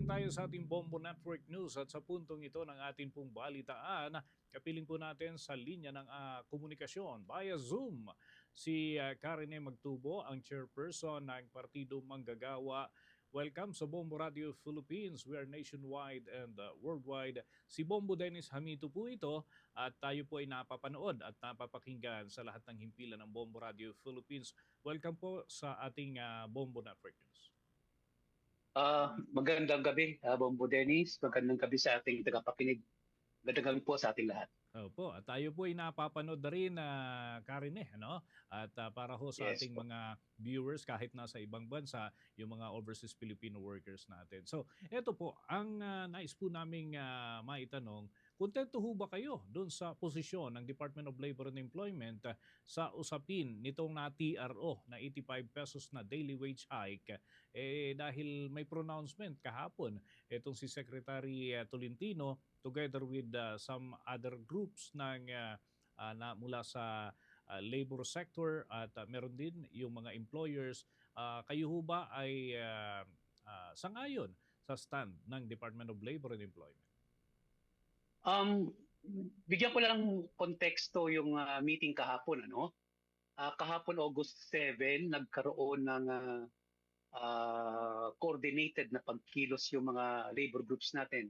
rin tayo sa ating Bombo Network News at sa puntong ito ng ating pong balitaan, kapiling po natin sa linya ng komunikasyon via Zoom si Karine Magtubo, ang chairperson ng Partido Manggagawa. Welcome sa Bombo Radio Philippines. We are nationwide and worldwide. Si Bombo Dennis Hamito po ito at tayo po ay napapanood at napapakinggan sa lahat ng himpilan ng Bombo Radio Philippines. Welcome po sa ating Bombo Network News. Magandang gabi, Bombo Dennis. Magandang gabi sa ating tagapakinig. Magandang gabi po sa ating lahat. Opo, at tayo po ay napapanood na rin, Karine, no? At para ho sa ating mga viewers kahit nasa ibang bansa, yung mga overseas Filipino workers natin. So, eto po, ang nais po naming maitanong, kontento ho ba kayo doon sa posisyon ng Department of Labor and Employment sa usapin nitong TRO na 85 pesos na daily wage hike? Dahil may pronouncement kahapon, itong si Secretary Tolentino together with some other groups na mula sa labor sector at meron din yung mga employers. Kayo ho ba ay sangayon sa stand ng Department of Labor and Employment? Bigyan ko lang konteksto yung meeting kahapon. Kahapon August 7, nagkaroon ng coordinated na pagkilos yung mga labor groups natin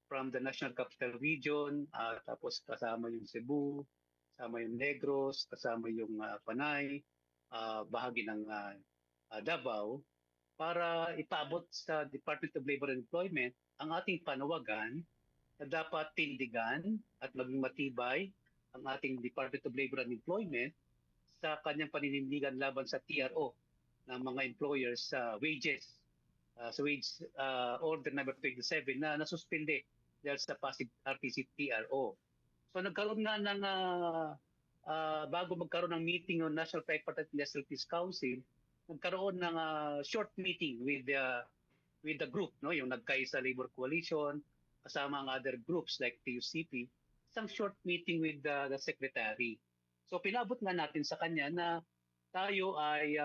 from the National Capital Region, tapos kasama yung Cebu, kasama yung Negros, kasama yung Panay, bahagi ng Davao, para ipaabot sa Department of Labor and Employment ang ating panawagan na dapat tindigan at maging matibay ang ating Department of Labor and Employment sa kanyang paninindigan laban sa TRO ng mga employers sa wages, sa wage order number 27 na nasuspende dahil sa Pasig RTC TRO. So nagkaroon nga ng, bago magkaroon ng meeting ng National Tripartite Industrial Peace Council, nagkaroon ng short meeting with the group, no? Yung Nagkaisa Labor Coalition, kasama ang other groups like TUCP, isang short meeting with the secretary. So pinabot nga natin sa kanya na tayo ay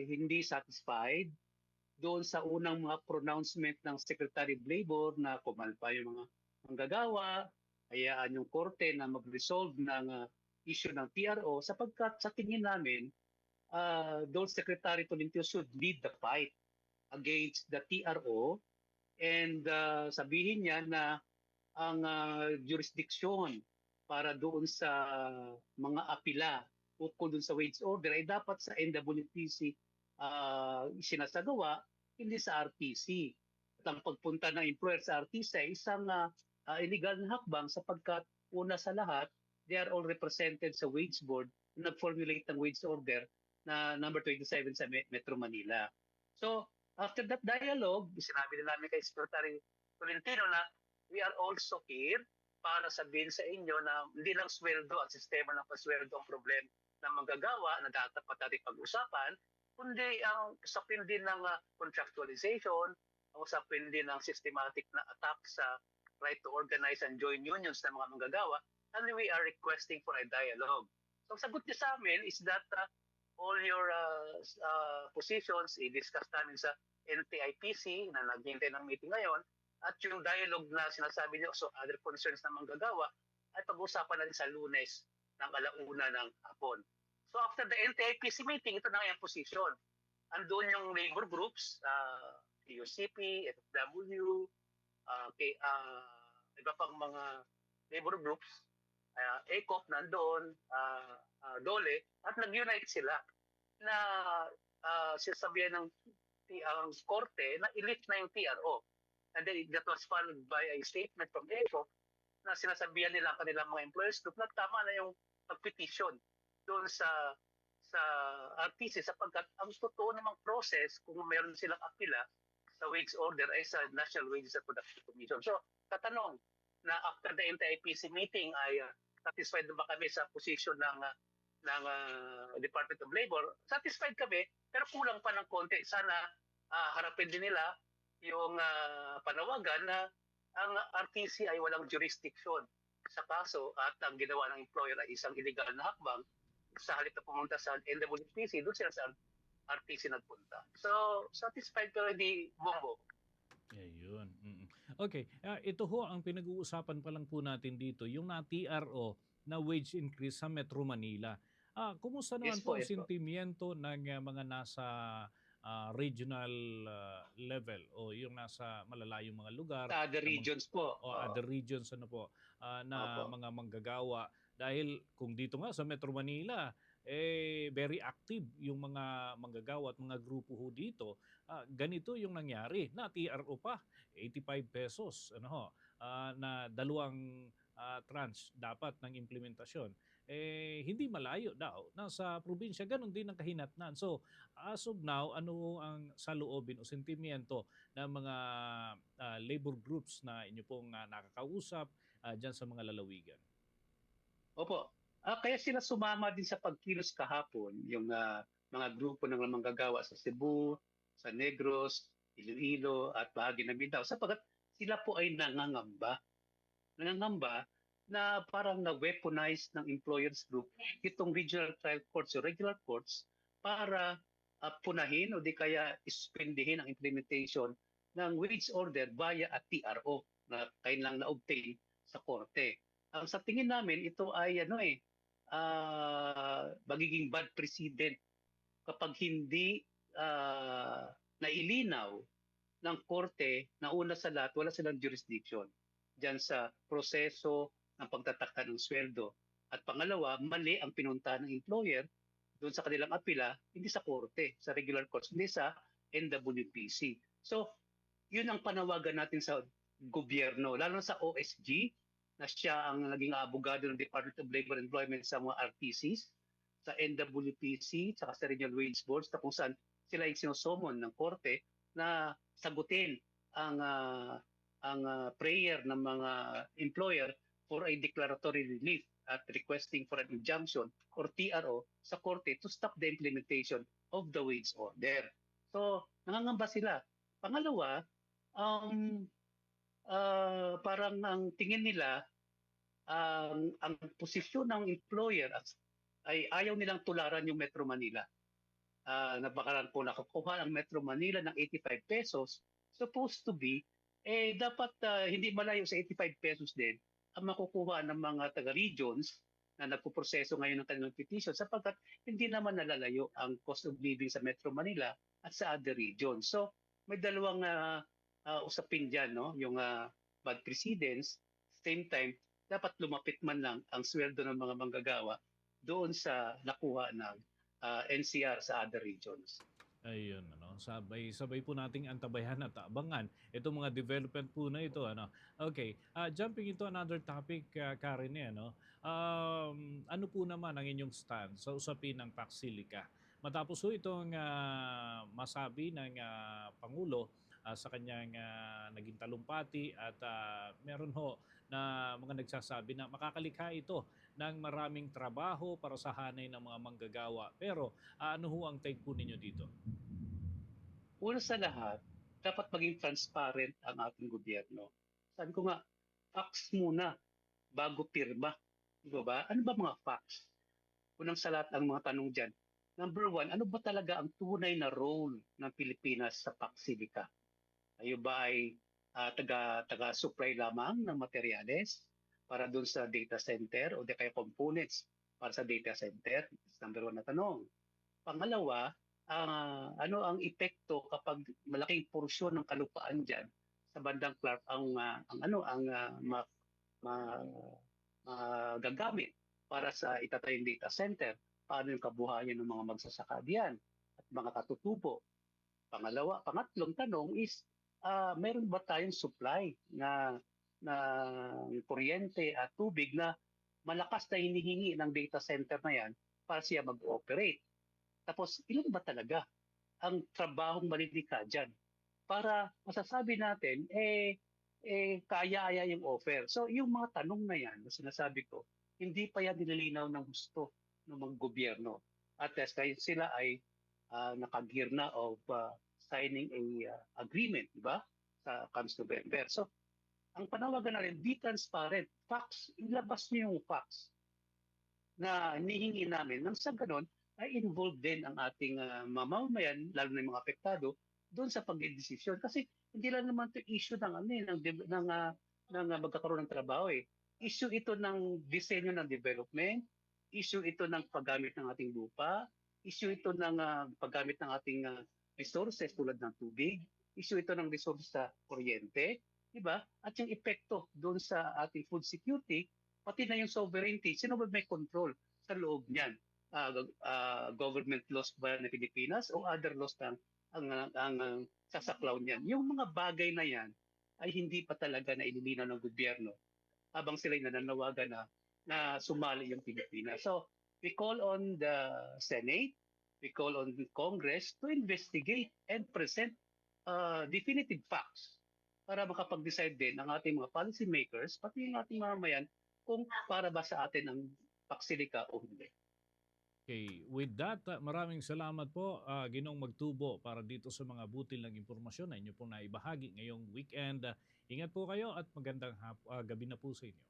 hindi satisfied doon sa unang mga pronouncement ng Secretary of Labor na kumalpa yung mga manggagawa, hayaan yung korte na mag-resolve ng issue ng TRO sapagkat sa tingin namin, doon Secretary Tolentino should lead the fight against the TRO and sabihin niya na ang jurisdiction para doon sa mga apila ukol doon sa wage order ay dapat sa NWPC sinasagawa, hindi sa RTC. At ang pagpunta ng employer sa RTC ay isang illegal na hakbang sapagkat una sa lahat, they are all represented sa wage board na nag-formulate ng wage order na number 27 sa Metro Manila. So, after that dialogue, sinabi na namin kay Secretary Tolentino na we are also here para sabihin sa inyo na hindi lang sweldo at sistema ng pasweldo ang problem ng manggagawa na dapat natin pag-usapan, kundi ang usapin din ng contractualization, ang usapin din ng systematic na attack sa right to organize and join unions ng mga manggagawa, and we are requesting for a dialogue. So ang sagot niya sa amin is that all your positions i-discuss namin sa NTIPC na naghihintay ng meeting ngayon, at yung dialogue na sinasabi niyo, so other concerns ng manggagawa, ay pag-usapan natin sa Lunes ng 1:00 ng hapon. So after the NTIPC meeting, ito na yung position. Andun yung labor groups, TUCP, FW, iba pang mga labor groups, ECOP nandoon, DOLE, at nag-unite sila na sinasabihan ng ang korte na i-lift na yung TRO. And then that was followed by a statement from ECOP na sinasabihan nila ang kanilang mga employers group na tama na yung pag-petition doon sa RTC sapagkat ang totoo namang process kung mayroon silang apila sa wage order ay sa National Wages and Production Commission. So, katanong na after the NTIPC meeting ay satisfied na ba kami sa position ng Department of Labor? Satisfied kami, pero kulang pa ng konti. Sana harapin din nila yung panawagan na ang RTC ay walang jurisdiction sa kaso at ang ginawa ng employer ay isang illegal na hakbang. Sa halip na pumunta sa NWPC, doon sila sa RTC nagpunta. So, satisfied ka di Bombo. Ayun. Okay, ito ho ang pinag-uusapan pa lang po natin dito, yung na-TRO na wage increase sa Metro Manila. Kumusta naman Yes po, po ang yes po. sentimiento ng mga nasa regional level o yung nasa malalayong mga lugar Sa other na regions po. o other regions ano po na Opo. mga manggagawa dahil kung dito nga sa Metro Manila very active yung mga manggagawa at mga grupo ho dito. Ganito yung nangyari na TRO pa 85 pesos ano ho na dalawang tranche dapat ng implementasyon hindi malayo daw nasa probinsya ganun din ang kahinatnan. So as of now ano ang saloobin o sentimiento ng mga labor groups na inyo pong nakakausap diyan sa mga lalawigan? Opo. Kaya sila sumama din sa pagkilos kahapon, yung mga grupo ng manggagawa sa Cebu, sa Negros, Iloilo, at bahagi ng Mindanao, sapagkat sila po ay nangangamba na parang na-weaponize ng employers group itong regional trial courts o regular courts para punahin o di kaya isuspendihin ang implementation ng wage order via a TRO na kailang na-obtain sa korte. Sa tingin namin, ito ay magiging bad precedent kapag hindi nailinaw ng korte na una sa lahat, wala silang jurisdiction diyan sa proseso ng pagtatakda ng sweldo. At pangalawa, mali ang pinuntahan ng employer doon sa kanilang apila, hindi sa korte, sa regular courts, hindi sa NWPC. So, yun ang panawagan natin sa gobyerno, lalo na sa OSG, na siya ang naging abogado ng Department of Labor and Employment sa mga RTCs, sa NWPC, saka sa Regional Wage Boards, na kung saan sila ay sinusumon ng korte na sagutin ang prayer ng mga employer for a declaratory relief at requesting for an injunction or TRO sa korte to stop the implementation of the wage order. So, nangangamba sila. Pangalawa, parang ang tingin nila, ang posisyon ng employer ay ayaw nilang tularan yung Metro Manila. Napakaran po nakakuha ang Metro Manila ng 85 pesos, supposed to be, dapat hindi malayo sa 85 pesos din ang makukuha ng mga taga-regions na nagpuproseso ngayon ng kanilang petition sapagkat hindi naman nalalayo ang cost of living sa Metro Manila at sa other regions. So may dalawang usapin dyan, no? Yung bad precedents, same time, dapat lumapit man lang ang sweldo ng mga manggagawa doon sa nakuha ng NCR sa other regions. Ayun, ano, sabay po nating antabayan at abangan itong mga development po na ito, ano. Okay, jumping into another topic, Karen, ano. Ano po naman ang inyong stand sa usapin ng Paxilica? Matapos po itong masabi ng Pangulo sa kanyang naging talumpati at meron ho na mga nagsasabi na makakalikha ito ng maraming trabaho para sa hanay ng mga manggagawa. Pero ano ho ang take po ninyo dito? Una sa lahat, dapat maging transparent ang ating gobyerno. Sabi ko nga, facts muna bago pirma. Di ba? Ano ba mga facts? Unang sa lahat ang mga tanong dyan. Number one, ano ba talaga ang tunay na role ng Pilipinas sa Paxilica? Tayo ba ay taga-supply lamang ng materyales para doon sa data center o di kaya components para sa data center? That's number one na tanong. Pangalawa, ano ang epekto kapag malaking porsyon ng kalupaan diyan sa bandang Clark gagamit para sa itatayong data center? Paano yung kabuhayan ng mga magsasaka diyan at mga katutubo? Pangatlong tanong is, meron ba tayong supply na kuryente at tubig na malakas na hinihingi ng data center na yan para siya mag-ooperate? Tapos, ilan ba talaga ang trabahong malilikha dyan? Para masasabi natin, kaya-aya yung offer. So, yung mga tanong na yan, na sinasabi ko, hindi pa yan nililinaw ng gusto ng mga gobyerno. At kaya sila ay nakagear na of signing a agreement, di ba? Sa comes November. So, ang panawagan natin, be transparent. Facts, ilabas niyo yung facts na hinihingi namin. Nang sa ganon, ay involved din ang ating mamamayan, lalo na yung mga apektado, doon sa pag-desisyon. Kasi hindi lang naman 'to issue ng ano, ng magkakaroon ng trabaho, eh. Issue ito ng disenyo ng development, issue ito ng paggamit ng ating lupa, issue ito ng, paggamit ng ating, resources tulad ng tubig, issue ito ng resources sa kuryente, 'di ba? At yung epekto doon sa ating food security, pati na yung sovereignty. Sino ba may control sa loob niyan? Government laws ba ng Pilipinas o other laws ang sasaklaw niyan? Yung mga bagay na yan ay hindi pa talaga na ililinaw ng gobyerno habang sila'y nananawagan na sumali yung Pilipinas. So, we call on the Senate, we call on the Congress to investigate and present definitive facts para makapag-decide din ang ating mga policy makers, pati yung ating mamamayan, kung para ba sa atin ang paksilika o hindi. Okay, with that, maraming salamat po, Ginoong Magtubo, para dito sa mga butil ng impormasyon na inyo pong naibahagi ngayong weekend. Ingat po kayo at magandang gabi na po sa inyo.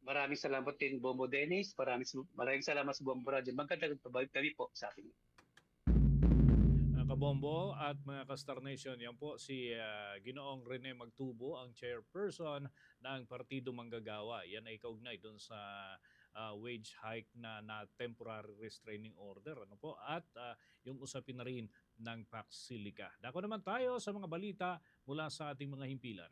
Maraming salamat din, Bombo Dennis. Maraming salamat sa Bombo Radio. Magandang gabi po sa atin. Kabombo at mga ka-Star Nation, yan po si Ginoong Rene Magtubo, ang chairperson ng Partido Manggagawa. Yan ay kaugnay doon sa wage hike na temporary restraining order. Ano po? At yung usapin na rin ng Pax Silica. Dako naman tayo sa mga balita mula sa ating mga himpilan.